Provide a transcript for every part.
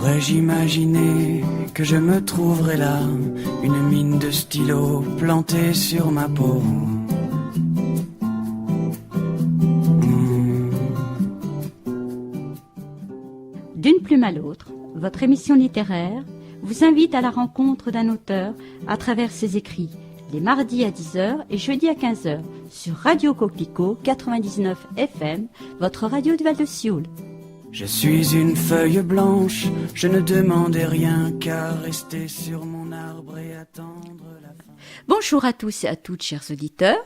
Aurais-je imaginé que je me trouverais là, une mine de stylos plantée sur ma peau? D'une plume à l'autre, votre émission littéraire vous invite à la rencontre d'un auteur à travers ses écrits, les mardis à 10h et jeudi à 15h, sur Radio Coquelicot 99 FM, votre radio du Val-de-Sioule. Je suis une feuille blanche, je ne demandais rien qu'à rester sur mon arbre et attendre la fin. Bonjour à tous et à toutes, chers auditeurs.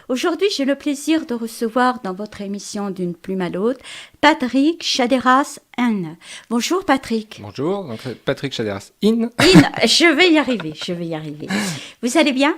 Aujourd'hui, j'ai le plaisir de recevoir dans votre émission D'une plume à l'autre, Patrick Chaderas-In. Bonjour Patrick. Bonjour, donc Patrick Chaderas-In. Je vais y arriver. Vous allez bien?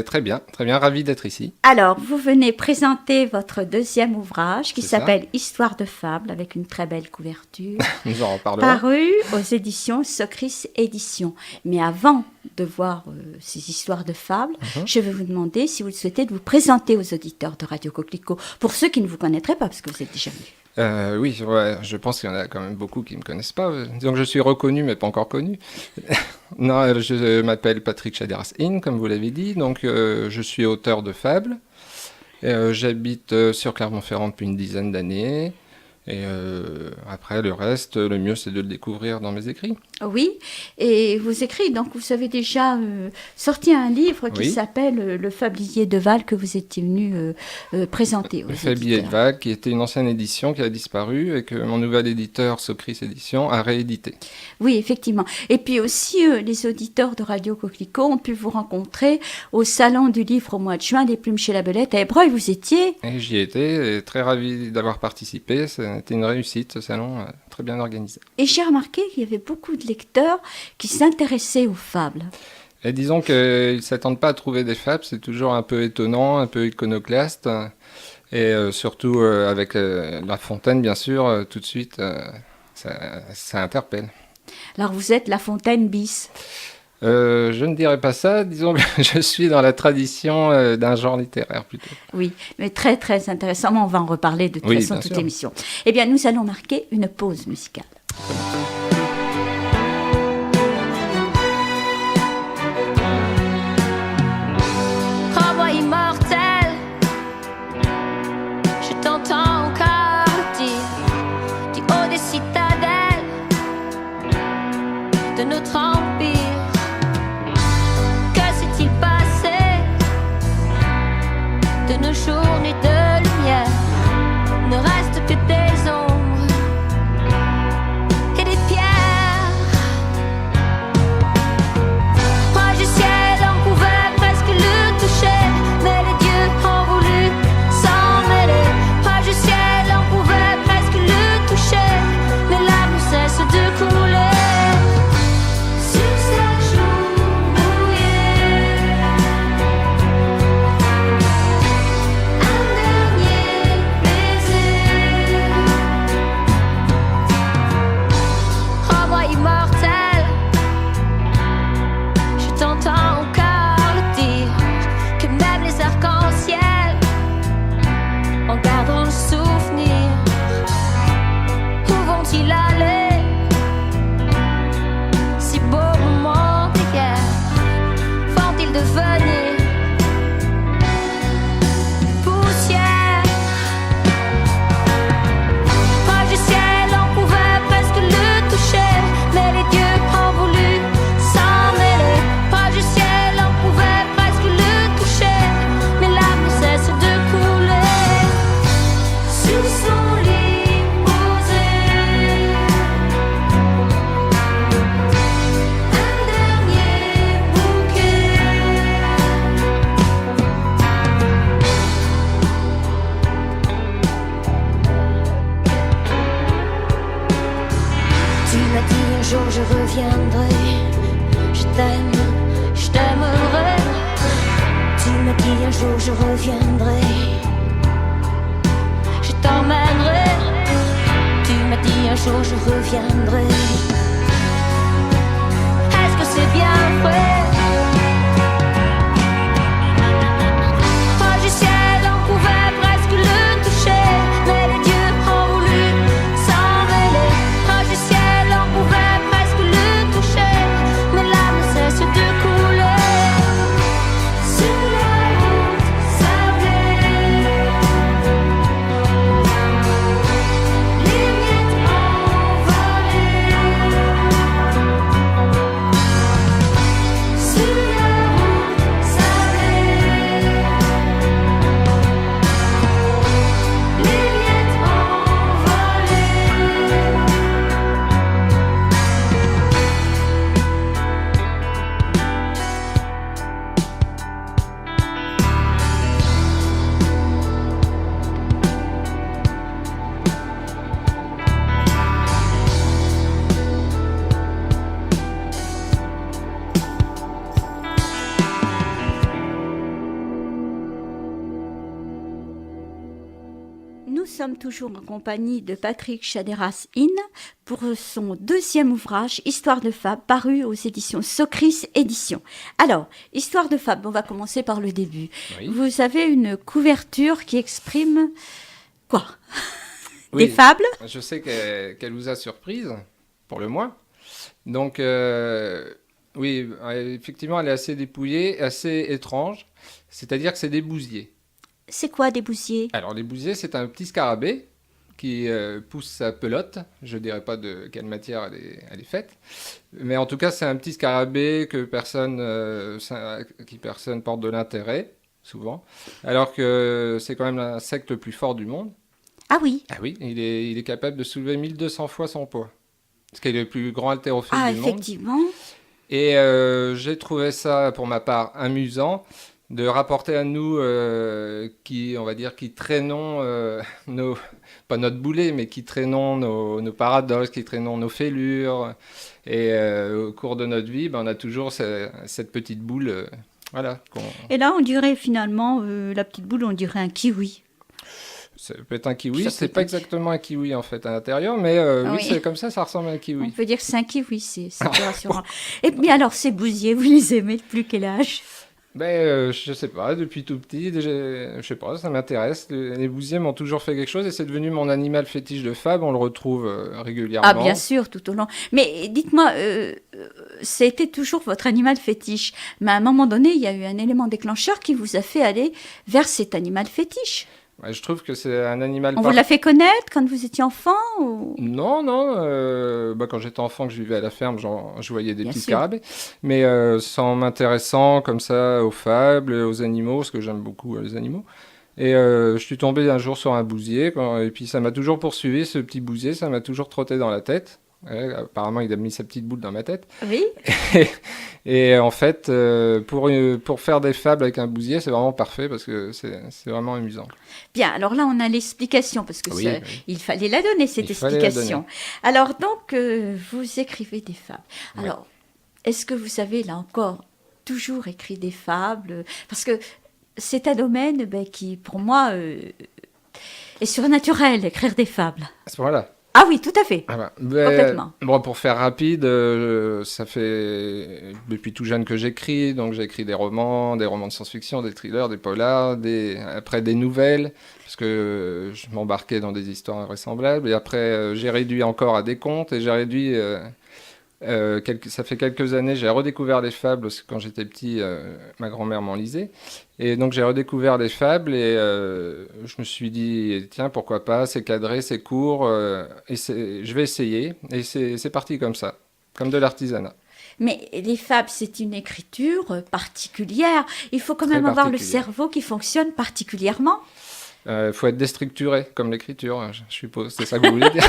Très bien, ravi d'être ici. Alors, vous venez présenter votre deuxième ouvrage qui C'est s'appelle Histoire de fable, avec une très belle couverture. Nous en reparlerons. Paru aux éditions Socris Éditions. Mais avant de voir ces histoires de fables, je vais vous demander si vous le souhaitez de vous présenter aux auditeurs de Radio Coquelicot, pour ceux qui ne vous connaîtraient pas, parce que vous êtes déjà venus. Oui, ouais, je pense qu'il y en a quand même beaucoup qui ne me connaissent pas. Disons que je suis reconnu, mais pas encore connu. Non, je m'appelle Patrick Chaderas-In, comme vous l'avez dit. Donc, je suis auteur de fables. J'habite sur Clermont-Ferrand depuis une dizaine d'années. Et après, le reste, le mieux, c'est de le découvrir dans mes écrits. Oui, et vos écrits, donc vous avez déjà sorti un livre qui s'appelle Le Fablier de Val, que vous étiez venu présenter aux Le Fablier de Val, qui était une ancienne édition qui a disparu et que mon nouvel éditeur, Socris Éditions, a réédité. Oui, effectivement. Et puis aussi, les auditeurs de Radio Coquelicot ont pu vous rencontrer au Salon du Livre au mois de juin des Plumes chez la Belette. À Ébreuil, vous étiez? Et j'y étais, et très ravi d'avoir participé. C'était une réussite, ce salon, très bien organisé. Et j'ai remarqué qu'il y avait beaucoup de lecteurs qui s'intéressaient aux fables. Et disons qu'ils ne s'attendent pas à trouver des fables, c'est toujours un peu étonnant, un peu iconoclaste. Et surtout avec La Fontaine, bien sûr, tout de suite, ça interpelle. Alors vous êtes La Fontaine bis? Je ne dirais pas ça, disons que je suis dans la tradition d'un genre littéraire plutôt. Oui, mais très très intéressant, mais on va en reparler de toute façon toute l'émission. Eh bien, nous allons marquer une pause musicale. Oh, moi immortel, je t'entends encore dire du haut des citadelles de notre empire. De nos journées de lumière, ne reste que des ombres et des pierres. Proche du ciel, on pouvait presque le toucher, mais les dieux ont voulu s'en mêler. Proche du ciel, on pouvait presque le toucher, mais l'âme ne cesse de couler. Sur cette joue mouillée, immortel, je t'entends encore le dire, que même les arcs-en-ciel en garderont le souvenir. Où vont-ils aller, si beaux moments d'hier vont-ils devenir poussière? Proche du ciel, on pouvait presque le toucher, mais les dieux ont voulu s'en mêler. Proche du ciel, on pouvait presque le toucher, mais l'âme ne cesse de couler. Sur son lit posé, un dernier bouquet. Tu m'as dit un jour je reviendrai, je t'aime, je t'aimerai. Tu m'as dit un jour je reviendrai, je t'emmènerai. Tu m'as dit un jour je reviendrai. Est-ce que c'est bien vrai? Proche du ciel, on pouvait presque le toucher, mais les dieux ont voulu s'en mêler. Proche du ciel, on pouvait presque sommes toujours en compagnie de Patrick Chaderas-In pour son deuxième ouvrage, Histoire de Fables, paru aux éditions Socris Éditions. Alors, Histoire de Fables, on va commencer par le début. Oui. Vous avez une couverture qui exprime quoi? Oui. Des fables? Je sais qu'elle vous a surprise, pour le moins. Donc, oui, effectivement, elle est assez dépouillée, assez étrange. C'est-à-dire que c'est des bousiers. C'est quoi des bousiers? Alors, les bousiers, c'est un petit scarabée qui pousse sa pelote. Je ne dirais pas de quelle matière elle est faite. Mais en tout cas, c'est un petit scarabée que personne porte de l'intérêt, souvent. Alors que c'est quand même l'insecte le plus fort du monde. Ah oui. Ah oui, il est capable de soulever 1200 fois son poids. Ce qui est le plus grand haltérophile Ah, du monde. effectivement. Et j'ai trouvé ça, pour ma part, amusant de rapporter à nous, qui traînons pas notre boulet, mais qui traînons nos paradoxes, qui traînons nos fêlures. Et au cours de notre vie, on a toujours cette petite boule. Voilà. Et là, on dirait finalement, la petite boule, on dirait un kiwi. Ça peut être un kiwi, Ça c'est peut pas être- exactement un kiwi en fait à l'intérieur, mais oui, Oui. c'est comme ça ressemble à un On kiwi. peut dire que c'est un kiwi, c'est plus rassurant. Et puis alors, ces bousiers, vous les aimez depuis quel âge? Je sais pas, depuis tout petit, déjà, je sais pas, ça m'intéresse. Les bousiers m'ont toujours fait quelque chose et c'est devenu mon animal fétiche de fable, on le retrouve régulièrement. Ah, bien sûr, tout au long. Mais dites-moi, ça a été toujours votre animal fétiche. Mais à un moment donné, il y a eu un élément déclencheur qui vous a fait aller vers cet animal fétiche. Ouais, je trouve que c'est un animal... On vous l'a fait connaître quand vous étiez enfant ou... Non, quand j'étais enfant, que je vivais à la ferme, je voyais des Bien petits sûr. scarabées. Mais sans m'intéressant comme ça aux fables, aux animaux, parce que j'aime beaucoup les animaux. Et je suis tombé un jour sur un bousier, et puis ça m'a toujours poursuivi, ce petit bousier, ça m'a toujours trotté dans la tête. Ouais, apparemment, il a mis sa petite boule dans ma tête. Oui. Et en fait, pour faire des fables avec un bousier, c'est vraiment parfait parce que c'est vraiment amusant. Bien, alors là, on a l'explication, parce que Oui, ça- oui. il fallait la donner, cette Il fallait la explication. Alors donc, vous écrivez des fables. Alors, est-ce que vous avez, là encore, toujours écrit des fables? Parce que c'est un domaine qui, pour moi, est surnaturel, écrire des fables. À ce moment-là. Ah oui, tout à fait. Ah bah, Complètement. Bon, pour faire rapide, ça fait depuis tout jeune que j'écris. Donc j'ai écrit des romans de science-fiction, des thrillers, des polars, après des nouvelles, parce que je m'embarquais dans des histoires invraisemblables. Et après, j'ai réduit encore à des contes et j'ai réduit... ça fait quelques années, j'ai redécouvert les fables, parce que quand j'étais petit, ma grand-mère m'en lisait. Et donc j'ai redécouvert les fables et je me suis dit, tiens, pourquoi pas, c'est cadré, c'est court, je vais essayer. Et c'est parti comme ça, comme de l'artisanat. Mais les fables, c'est une écriture particulière. Il faut quand Très même avoir le particulière. cerveau qui fonctionne particulièrement. Faut être déstructuré, comme l'écriture, je suppose, c'est ça que vous voulez dire.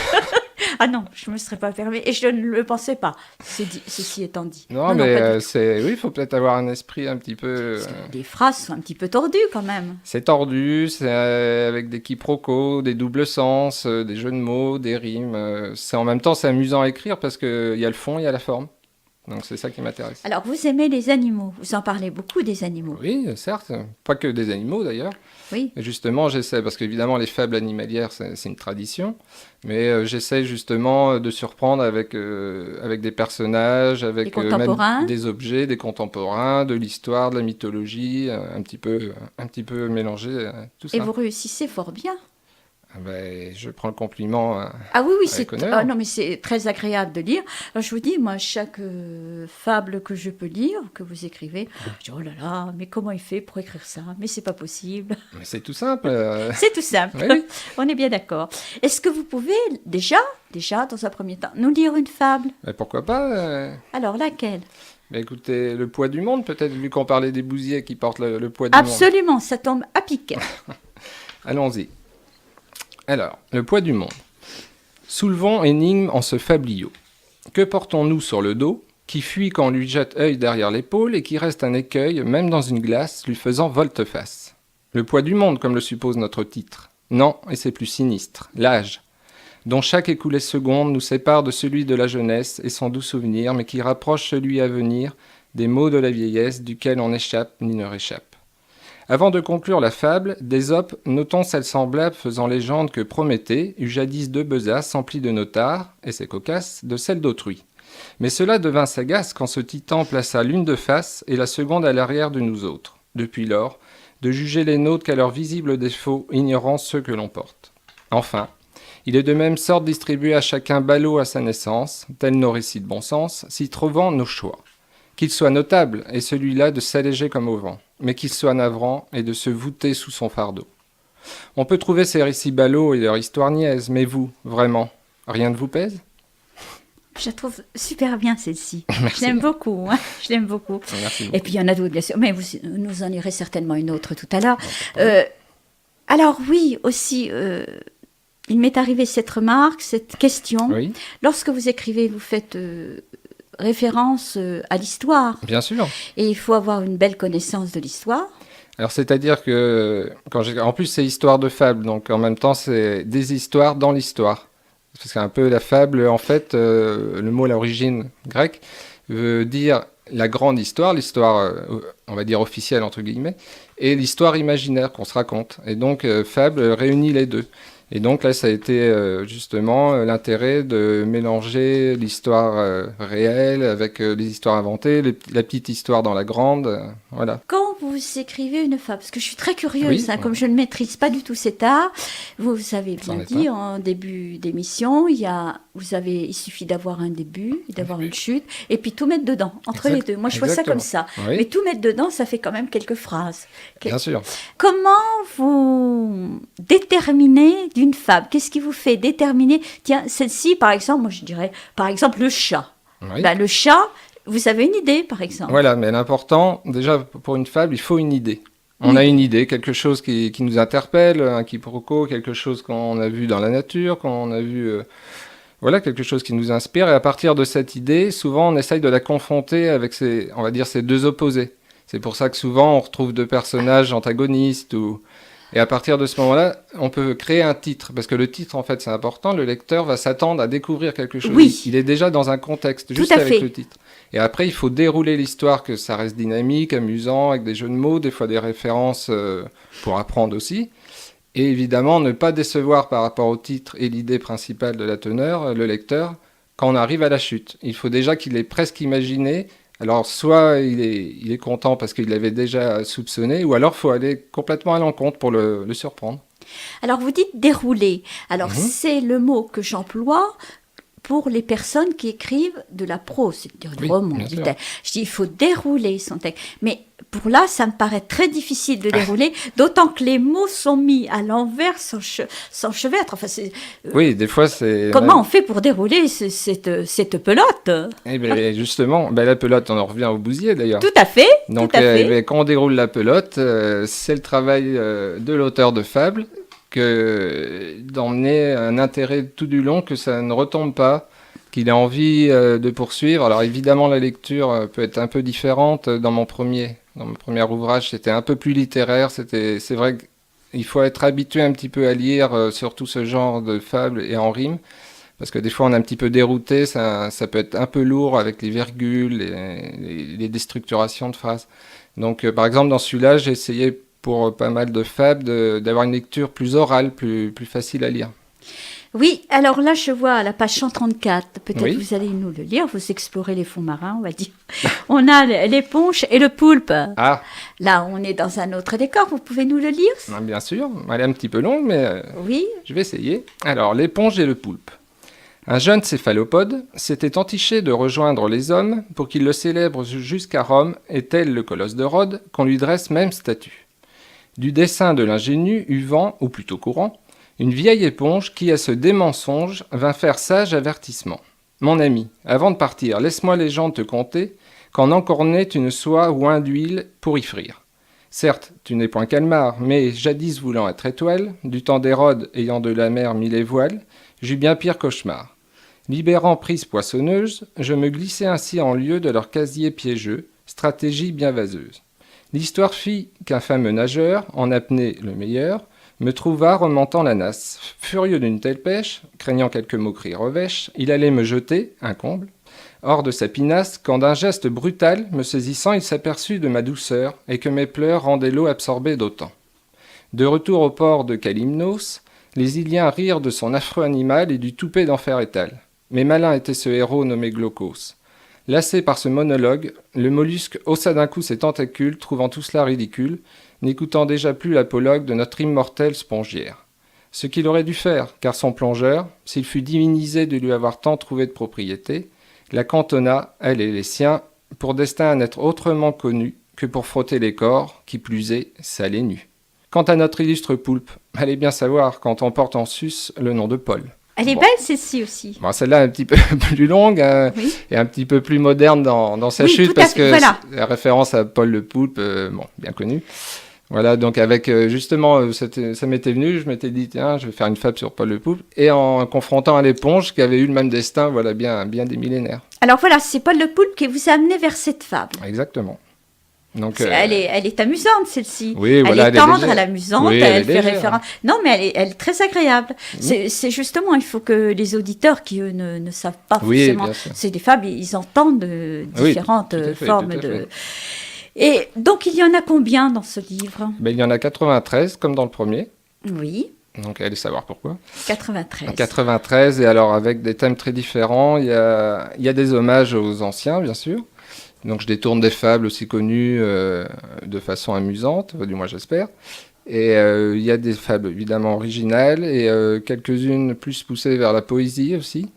Ah non, je ne me serais pas permis. Et je ne le pensais pas, ceci étant dit. Non, pas mais du tout. oui, il faut peut-être avoir un esprit un petit peu... Parce que les phrases sont un petit peu tordues quand même. C'est tordu, c'est avec des quiproquos, des doubles sens, des jeux de mots, des rimes. En même temps, c'est amusant à écrire parce qu'il y a le fond, il y a la forme. Donc c'est ça qui m'intéresse. Alors, vous aimez les animaux. Vous en parlez beaucoup des animaux. Oui, certes. Pas que des animaux d'ailleurs. Oui. Et justement, j'essaie, parce qu'évidemment, les fables animalières, c'est une tradition. Mais j'essaie justement de surprendre avec des personnages, avec Des contemporains. même des objets, des contemporains, de l'histoire, de la mythologie, un petit peu mélanger tout ça. Et vous réussissez fort bien. Ah ben, je prends le compliment. Ah oui, oui, Avec honneur. non, mais c'est très agréable de lire. Alors, je vous dis, moi, chaque fable que je peux lire, que vous écrivez, je dis, oh là là, mais comment il fait pour écrire ça? Mais c'est pas possible. Mais c'est tout simple. C'est tout simple. Oui, oui. On est bien d'accord. Est-ce que vous pouvez déjà, dans un premier temps, nous lire une fable? Mais pourquoi pas Alors, laquelle? Ben, écoutez, le poids du monde, peut-être, vu qu'on parlait des bousiers qui portent le poids du monde. Absolument, ça tombe à pic. Allons-y. Alors, le poids du monde. Soulevons énigme en ce fabliau. Que portons-nous sur le dos, qui fuit quand on lui jette œil derrière l'épaule et qui reste un écueil, même dans une glace, lui faisant volte-face? Le poids du monde, comme le suppose notre titre. Non, et c'est plus sinistre, l'âge, dont chaque écoulée seconde nous sépare de celui de la jeunesse et son doux souvenir, mais qui rapproche celui à venir des maux de la vieillesse, duquel on n'échappe ni ne réchappe. Avant de conclure la fable, d'Ésope, notons celle semblable faisant légende que Prométhée eut jadis 2 besaces emplies de notares, et c'est cocasse, de celles d'autrui. Mais cela devint sagace quand ce titan plaça l'une de face et la seconde à l'arrière de nous autres. Depuis lors, de juger les nôtres qu'à leurs visibles défauts, ignorant ceux que l'on porte. Enfin, il est de même sorte distribué à chacun ballot à sa naissance, tels nos récits de bon sens, s'y trouvant nos choix. Qu'il soit notable, et celui-là de s'alléger comme au vent, mais qu'il soit navrant, et de se voûter sous son fardeau. On peut trouver ces récits ballots et leur histoire niaise, mais vous, vraiment, rien ne vous pèse ? Je la trouve super bien celle-ci. Merci. Je l'aime beaucoup. Hein. Je l'aime beaucoup. Merci beaucoup. Et puis il y en a d'autres, bien sûr. Mais vous nous en irez certainement une autre tout à l'heure. Alors oui, aussi, il m'est arrivé cette remarque, cette question. Oui, Lorsque vous écrivez, vous faites référence à l'histoire. bien sûr. Et il faut avoir une belle connaissance de l'histoire. Alors, c'est-à-dire que, en plus, c'est histoire de fable, donc en même temps, c'est des histoires dans l'histoire. Parce qu'un peu la fable, en fait, le mot à l'origine grecque veut dire la grande histoire, l'histoire, on va dire officielle, entre guillemets, et l'histoire imaginaire qu'on se raconte. Et donc, fable réunit les deux. Et donc là, ça a été justement l'intérêt de mélanger l'histoire réelle avec les histoires inventées, la petite histoire dans la grande, voilà. Quand vous écrivez une fable, parce que je suis très curieuse, Oui. hein, comme je ne maîtrise pas du tout cet art, vous avez J'en bien ai dit pas. en début d'émission, il suffit d'avoir un début, d'avoir une chute, et puis tout mettre dedans, entre Exact- les deux. Moi, je vois ça exactement. comme ça. Oui. Mais tout mettre dedans, ça fait quand même quelques phrases. Bien sûr. Comment vous déterminez d'une fable? Qu'est-ce qui vous fait déterminer? Tiens, celle-ci, par exemple, moi je dirais, par exemple, le chat. Oui. Ben, le chat, vous avez une idée, par exemple. Voilà, mais l'important, déjà, pour une fable, il faut une idée. On a une idée, quelque chose qui nous interpelle, un quiproquo, quelque chose qu'on a vu dans la nature, qu'on a vu... voilà, quelque chose qui nous inspire. Et à partir de cette idée, souvent, on essaye de la confronter avec on va dire, ces deux opposés. C'est pour ça que souvent, on retrouve 2 personnages antagonistes. Et à partir de ce moment-là, on peut créer un titre. Parce que le titre, en fait, c'est important. Le lecteur va s'attendre à découvrir quelque chose. Oui. Il est déjà dans un contexte, juste à avec fait. le titre. Et après, il faut dérouler l'histoire, que ça reste dynamique, amusant, avec des jeux de mots, des fois des références pour apprendre aussi. Et évidemment, ne pas décevoir par rapport au titre et l'idée principale de la teneur, le lecteur, quand on arrive à la chute. Il faut déjà qu'il ait presque imaginé. Alors, soit il est content parce qu'il l'avait déjà soupçonné, ou alors il faut aller complètement à l'encontre pour le surprendre. Alors, vous dites dérouler. Alors, c'est le mot que j'emploie pour les personnes qui écrivent de la prose, c'est-à-dire du Oui, roman. bien sûr. Je dis, il faut dérouler son texte. Mais pour là, ça me paraît très difficile de dérouler, d'autant que les mots sont mis à l'envers, sans chevêtre. Enfin, Oui, des fois, c'est... comment on fait pour dérouler cette pelote? Eh bien, justement, la pelote, on en revient au bousier, d'ailleurs. Tout à fait, Donc, tout à fait. quand on déroule la pelote, c'est le travail de l'auteur de fable d'emmener un intérêt tout du long, que ça ne retombe pas, qu'il ait envie de poursuivre. Alors évidemment, la lecture peut être un peu différente. Dans mon premier ouvrage, c'était un peu plus littéraire. C'est vrai qu'il faut être habitué un petit peu à lire surtout ce genre de fables et en rime, parce que des fois on est un petit peu dérouté, ça peut être un peu lourd avec les virgules, les déstructurations de phrases. Donc par exemple dans celui-là, j'ai essayé pour pas mal de fables d'avoir une lecture plus orale, plus facile à lire. Oui, alors là, je vois à la page 134, peut-être Oui. vous allez nous le lire, vous explorez les fonds marins, on va dire. On a l'éponge et le poulpe. Ah, Là, on est dans un autre décor, vous pouvez nous le lire? bien sûr, elle est un petit peu longue, mais Oui, je vais essayer. Alors, l'éponge et le poulpe. Un jeune céphalopode s'était entiché de rejoindre les hommes pour qu'ils le célèbrent jusqu'à Rome, et tel le colosse de Rhodes, qu'on lui dresse même statue. Du dessein de l'ingénu eut vent, ou plutôt courant, une vieille éponge qui, à ce démensonge, vint faire sage avertissement. « Mon ami, avant de partir, laisse-moi les gens te conter qu'en encornait une soie ou un d'huile pour y frire. Certes, tu n'es point calmar, mais jadis voulant être étoile, du temps d'Hérode ayant de la mer mis les voiles, j'eus bien pire cauchemar. Libérant prise poissonneuse, je me glissai ainsi en lieu de leur casier piégeux, stratégie bien vaseuse. L'histoire fit qu'un fameux nageur, en apnée le meilleur, me trouva remontant la nasse. Furieux d'une telle pêche, craignant quelques moqueries revêches, il allait me jeter, un comble, hors de sa pinasse, quand d'un geste brutal, me saisissant, il s'aperçut de ma douceur et que mes pleurs rendaient l'eau absorbée d'autant. De retour au port de Kalymnos, les Iliens rirent de son affreux animal et du toupet d'enfer étal. Mais malin était ce héros nommé Glaucos. Lassé par ce monologue, le mollusque haussa d'un coup ses tentacules, trouvant tout cela ridicule, n'écoutant déjà plus l'apologue de notre immortelle spongiaire. Ce qu'il aurait dû faire, car son plongeur, s'il fut divinisé de lui avoir tant trouvé de propriété, la cantonna, elle et les siens, pour destin à n'être autrement connu que pour frotter les corps, qui plus est, salés nus. Quant à notre illustre poulpe, allez bien savoir quand on porte en sus le nom de Paul. Elle est Bon. belle, celle-ci aussi. Bon, celle-là un petit peu plus longue Oui. et un petit peu plus moderne dans sa Oui, chute, tout à parce fait, que voilà. c'est la référence à Paul le Poulpe, bon, bien connu. Voilà, donc avec justement, ça m'était venu, je m'étais dit, tiens, je vais faire une fable sur Paul le Poulpe, et en confrontant à l'éponge qui avait eu le même destin, voilà, bien des millénaires. Alors voilà, c'est Paul le Poulpe qui vous a amené vers cette fable. Exactement. Donc, Elle est amusante, celle-ci. Oui, elle voilà, est elle est tendre, légère. elle est amusante, Oui, elle elle fait est légère. référence. Non, mais elle est très agréable. C'est justement, il faut que les auditeurs qui, eux, ne savent pas Oui, forcément. bien sûr. C'est des fables, ils entendent différentes tout à fait, formes tout à de. fait. Et donc, il y en a combien dans ce livre? ben, il y en a 93, comme dans le premier, Oui, donc allez savoir pourquoi. 93. 93, et alors avec des thèmes très différents. Il y a des hommages aux anciens, bien sûr. Donc je détourne des fables aussi connues de façon amusante, du moins j'espère. Et il y a des fables évidemment originales et quelques-unes plus poussées vers la poésie aussi.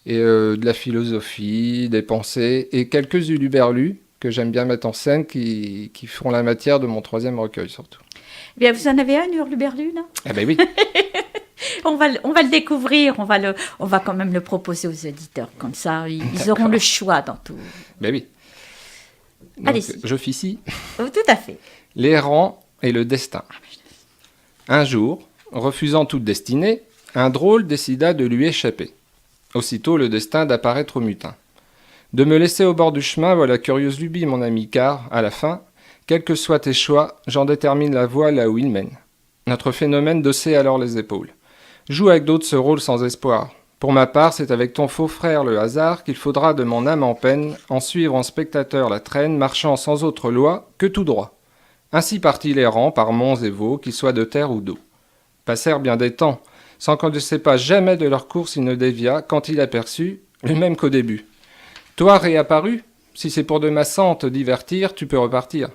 Et de la philosophie, des pensées et quelques uluberlus que j'aime bien mettre en scène qui feront la matière de mon troisième recueil surtout. Eh bien, vous en avez un, Hurluberlu, là? Ah ben oui. On va le découvrir, on va quand même le proposer aux auditeurs. Comme ça, ils auront D'accord. le choix dans tout. Ben oui. Donc, Allez-y. j'officie. Oh, tout à fait. L'errant et le destin. Un jour, refusant toute destinée, un drôle décida de lui échapper. Aussitôt le destin d'apparaître au mutin. De me laisser au bord du chemin, voilà curieuse lubie, mon ami, car, à la fin, quels que soient tes choix, j'en détermine la voie là où il mène. Notre phénomène dossait alors les épaules. Joue avec d'autres ce rôle sans espoir. Pour ma part, c'est avec ton faux frère le hasard qu'il faudra de mon âme en peine en suivre en spectateur la traîne, marchant sans autre loi que tout droit. Ainsi partit l'errant par monts et vaux, qu'ils soient de terre ou d'eau. Passèrent bien des temps, sans qu'on ne sait jamais de leur course il ne dévia, quand il aperçut, le même qu'au début. Toi réapparu, si c'est pour de massant te divertir, tu peux repartir.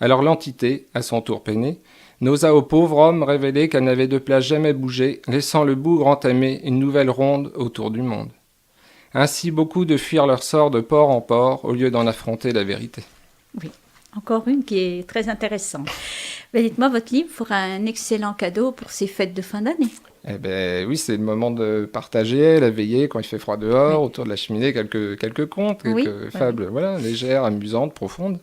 Alors l'entité, à son tour peinée, n'osa au pauvre homme révéler qu'elle n'avait de place jamais bougé, laissant le bougre entamer une nouvelle ronde autour du monde. Ainsi beaucoup de fuir leur sort de port en port, au lieu d'en affronter la vérité. Oui, encore une qui est très intéressante. Mais dites-moi, votre livre fera un excellent cadeau pour ces fêtes de fin d'année. Eh ben oui, c'est le moment de partager, la veillée quand il fait froid dehors, Oui. autour de la cheminée, quelques contes, Oui, quelques oui, fables, voilà, légères, amusantes, profondes.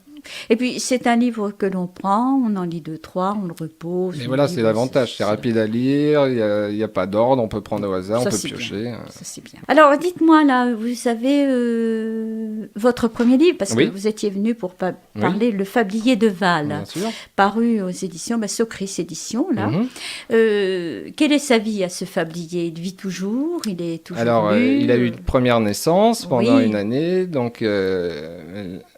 Et puis, c'est un livre que l'on prend, on en lit 2, 3, on le repose. Et on voilà, lit, c'est l'avantage, c'est rapide à lire, il n'y a pas d'ordre, on peut prendre au hasard, Ça, on peut c'est piocher. bien. Ça, c'est bien. Alors, dites-moi, là, vous avez votre premier livre, parce Oui. que vous étiez venu pour parler Le Fablier de Val, Bien sûr. paru aux éditions Socris Éditions, là. Mhm. Quelle est sa vie à ce fablier? Il vit toujours? Il est toujours Alors, lu il a eu une première naissance pendant Oui. une année, donc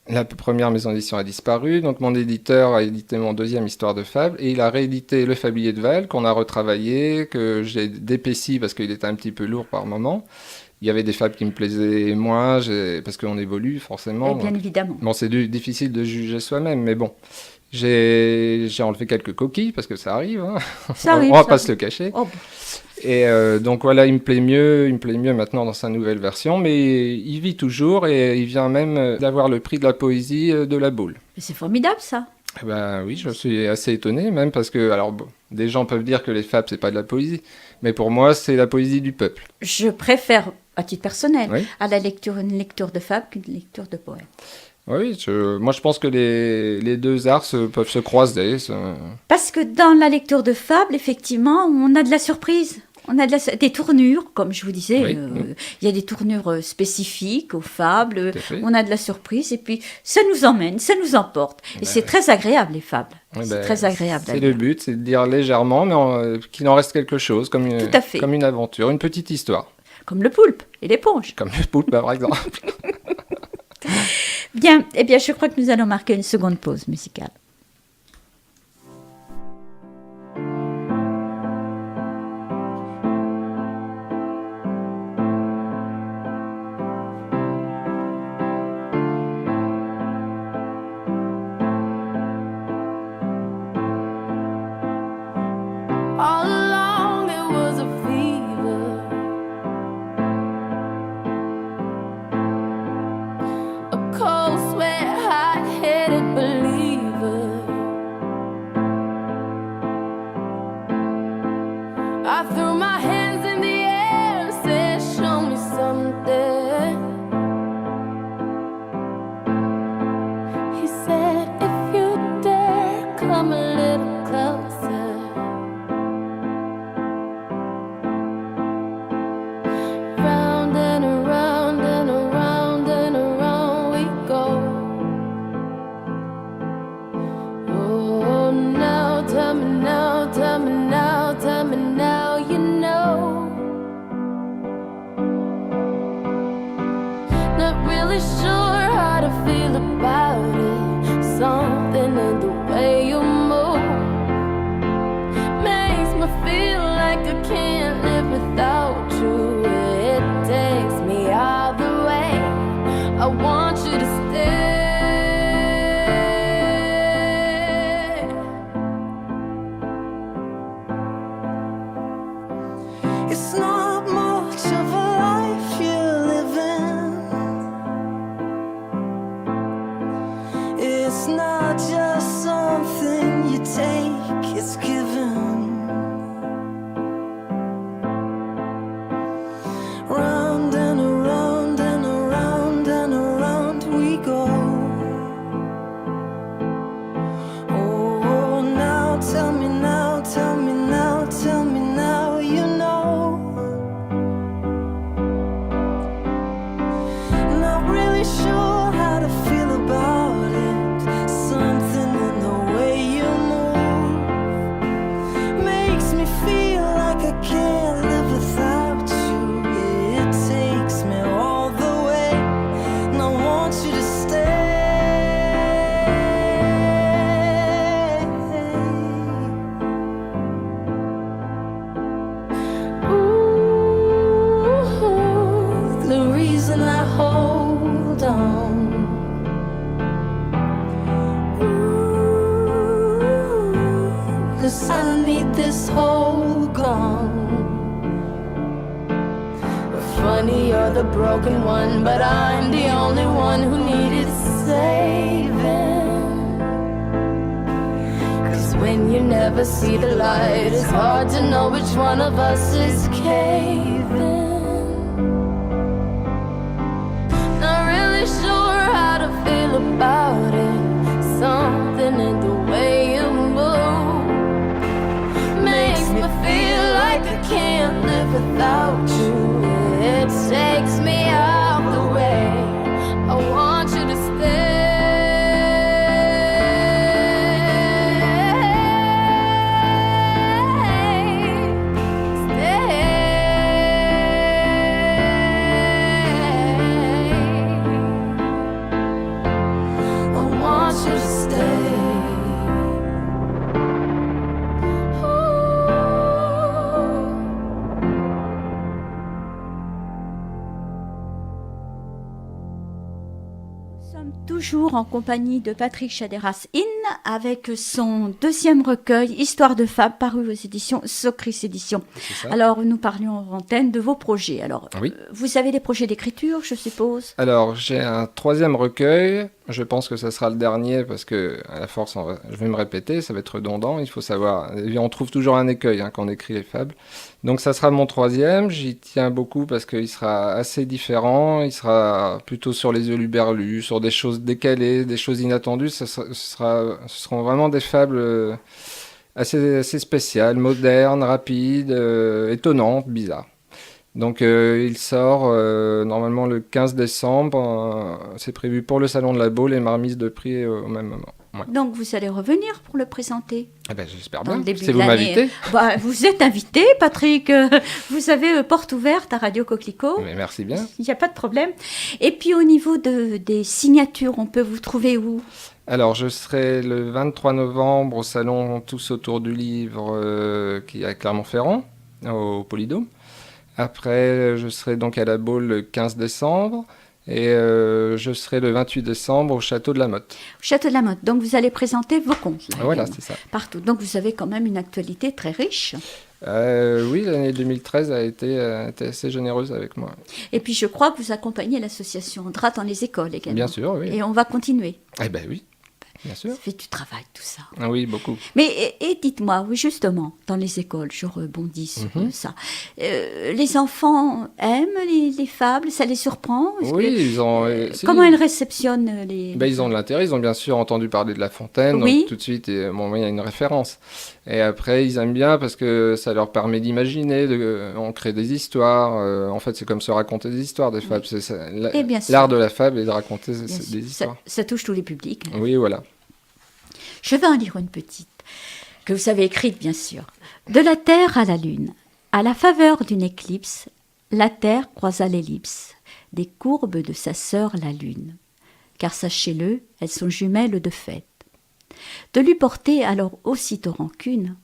la première maison d'édition a disparu, donc mon éditeur a édité mon deuxième histoire de fable, et il a réédité Le Fablier de Val, qu'on a retravaillé, que j'ai dépaissi parce qu'il était un petit peu lourd par moment. Il y avait des fables qui me plaisaient moins, parce qu'on évolue forcément. Eh bien évidemment. Bon, c'est difficile de juger soi-même, mais bon. J'ai enlevé quelques coquilles, parce que ça arrive, hein. Ça arrive, On va ça pas arrive. se le cacher. Oh, Et donc voilà, il me plaît mieux maintenant dans sa nouvelle version, mais il vit toujours et il vient même d'avoir le prix de la poésie de la Baule. mais c'est formidable, ça. Eh ben oui, je suis assez étonné même parce que, alors bon, des gens peuvent dire que les fables c'est pas de la poésie, mais pour moi c'est la poésie du peuple. Je préfère, à titre personnel, Oui. à la lecture, une lecture de fable qu'une lecture de poème. Oui, moi je pense que les deux arts peuvent se croiser. Parce que dans la lecture de fable, effectivement, on a de la surprise. On a des tournures, comme je vous disais. Oui. Il y a des tournures spécifiques aux fables. Tout à fait. On a de la surprise et puis ça nous emmène, ça nous emporte. Et Ben c'est oui. très agréable, les fables. Oui, C'est ben, très agréable. à C'est le lire. but, c'est de dire légèrement, mais qu'il en reste quelque chose, Tout à fait. comme une aventure, une petite histoire. Comme le poulpe et l'éponge. Comme le poulpe, par exemple. Bien, eh bien, je crois que nous allons marquer une seconde pause musicale. All along it was a fever, a cold sweat, hot-headed believer. I threw my hands in the air and said, show me something. He said, if you dare, come a little closer. Round and around and around and around we go. Oh, now tell me now, tell me now, tell me now, you know. Not really sure how to feel about it. Something in the way you move makes me feel like I can't live without you. It takes me all the way. I want you to stay. It's not much of a life you're living. It's not just something you take, it's given. Round and around and around and around we go. Oh, now tell me now, tell me now, tell me now, you know. Not really sure how to feel about it. Something in the way you move makes me feel like I can't live without you. It takes me all the way, and I want you to stay. Ooh, the reason I hold on. Ooh, 'cause I need this hold gone. Funny, you're the broken one, but I'm the only one who needed saving. 'Cause when you never see the light, it's hard to know which one of us is caving. Not really sure how to feel about it. Something in the way you move makes me feel like I can't live without you. It takes me out the way. I want you to I want you to stay. Ooh. Nous sommes toujours en compagnie de Patrick Chaderas-In avec son deuxième recueil, Histoire de fable, paru aux éditions Socris Éditions. C'est ça. Alors, nous parlions en antenne de vos projets. Alors, Oui. vous avez des projets d'écriture, je suppose? Alors, j'ai un troisième recueil. Je pense que ça sera le dernier parce que, à la force, je vais me répéter, ça va être redondant. Il faut savoir, on trouve toujours un écueil quand on écrit les fables. Donc, ça sera mon troisième. J'y tiens beaucoup parce qu'il sera assez différent. Il sera plutôt sur les huluberlus, sur des choses décalées, des choses inattendues. Ce seront vraiment des fables assez spéciale, moderne, rapide, étonnante, bizarre. Donc il sort normalement le 15 décembre. C'est prévu pour le Salon de la Baule et Marmise de prix au même moment. Ouais. Donc vous allez revenir pour le présenter Ah ben, j'espère dans bien, le début si de vous l'année. m'invitez. Bah, vous êtes invité, Patrick. Vous avez porte ouverte à Radio Coquelicot. Mais merci bien. Il n'y a pas de problème. Et puis au niveau des signatures, on peut vous trouver où? Alors, je serai le 23 novembre au salon Tous autour du livre qui est à Clermont-Ferrand, au Polydôme. Après, je serai donc à la Baule le 15 décembre. Et je serai le 28 décembre au Château de la Motte. Au Château de la Motte. Donc vous allez présenter vos contes. Là, Voilà, également, c'est ça. partout. Donc vous avez quand même une actualité très riche. Oui, l'année 2013 a été assez généreuse avec moi. Et puis je crois que vous accompagnez l'association Andra dans les écoles également. Bien sûr, oui. Et on va continuer. Eh ben oui, bien sûr. Ça fait du travail tout ça. Ah oui, beaucoup. Mais et dites-moi, oui, justement, dans les écoles, je rebondis sur ça. Les enfants aiment les fables, ça les surprend? Est-ce Oui, que- ils ont... si. Comment ils réceptionnent les... Ben, ils ont de l'intérêt, ils ont bien sûr entendu parler de La Fontaine, Oui. donc tout de suite, bon, il y a une référence. Et après, ils aiment bien parce que ça leur permet d'imaginer, on crée des histoires. En fait, c'est comme se raconter des histoires, des fables. C'est ça, Et bien sûr. l'art de la fable est de raconter Bien sûr, des histoires. ça touche tous les publics. Oui, voilà. Je vais en lire une petite, que vous avez écrite bien sûr. De la Terre à la Lune, à la faveur d'une éclipse, la Terre croisa l'ellipse des courbes de sa sœur la Lune. Car sachez-le, elles sont jumelles de fait. De lui porter alors aussitôt rancune,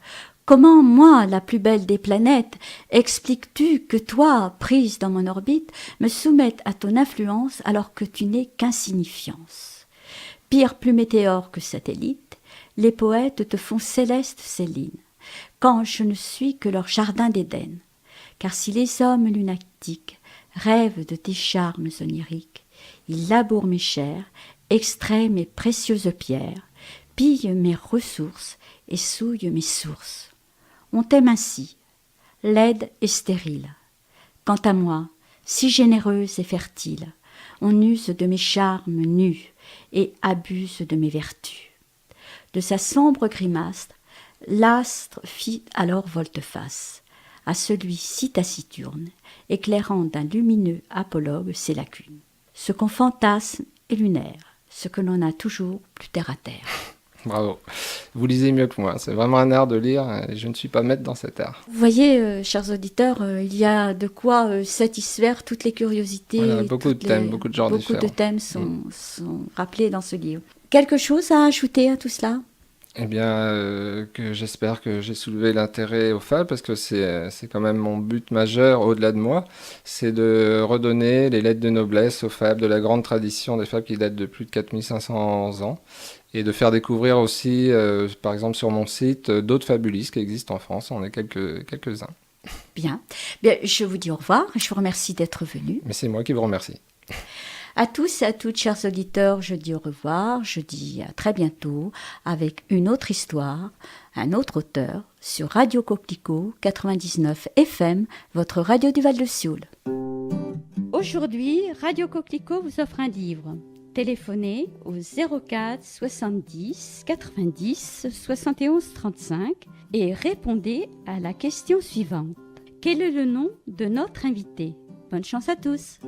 comment, moi, la plus belle des planètes, expliques-tu que toi, prise dans mon orbite, me soumettes à ton influence alors que tu n'es qu'insignifiance? Pire plus météore que satellite, les poètes te font céleste Céline, quand je ne suis que leur jardin d'Éden. Car si les hommes lunatiques rêvent de tes charmes oniriques, ils labourent mes chairs, extraient mes précieuses pierres, pillent mes ressources et souillent mes sources. On t'aime ainsi, laide et stérile. Quant à moi, si généreuse et fertile, on use de mes charmes nus et abuse de mes vertus. De sa sombre grimace, l'astre fit alors volte-face à celui si taciturne, éclairant d'un lumineux apologue ses lacunes. Ce qu'on fantasme est lunaire, ce que l'on a toujours plus terre à terre. Bravo. Vous lisez mieux que moi. C'est vraiment un art de lire et je ne suis pas maître dans cet art. Vous voyez, chers auditeurs, il y a de quoi satisfaire toutes les curiosités. Voilà, beaucoup de thèmes, beaucoup de genres différents. Beaucoup de thèmes sont rappelés dans ce livre. Quelque chose à ajouter à tout cela? Eh bien, que j'espère que j'ai soulevé l'intérêt aux fables, parce que c'est quand même mon but majeur, au-delà de moi, c'est de redonner les lettres de noblesse aux fables, de la grande tradition des fables qui date de plus de 4500 ans, et de faire découvrir aussi, par exemple sur mon site, d'autres fabulistes qui existent en France. On est quelques-uns. Bien. Bien, je vous dis au revoir et je vous remercie d'être venu. Mais c'est moi qui vous remercie. À tous et à toutes, chers auditeurs, je dis au revoir, je dis à très bientôt avec une autre histoire, un autre auteur, sur Radio Coquelicot 99 FM, votre radio du Val-de-Sioule. Aujourd'hui, Radio Coquelicot vous offre un livre. Téléphonez au 04 70 90 71 35 et répondez à la question suivante. Quel est le nom de notre invité? Bonne chance à tous!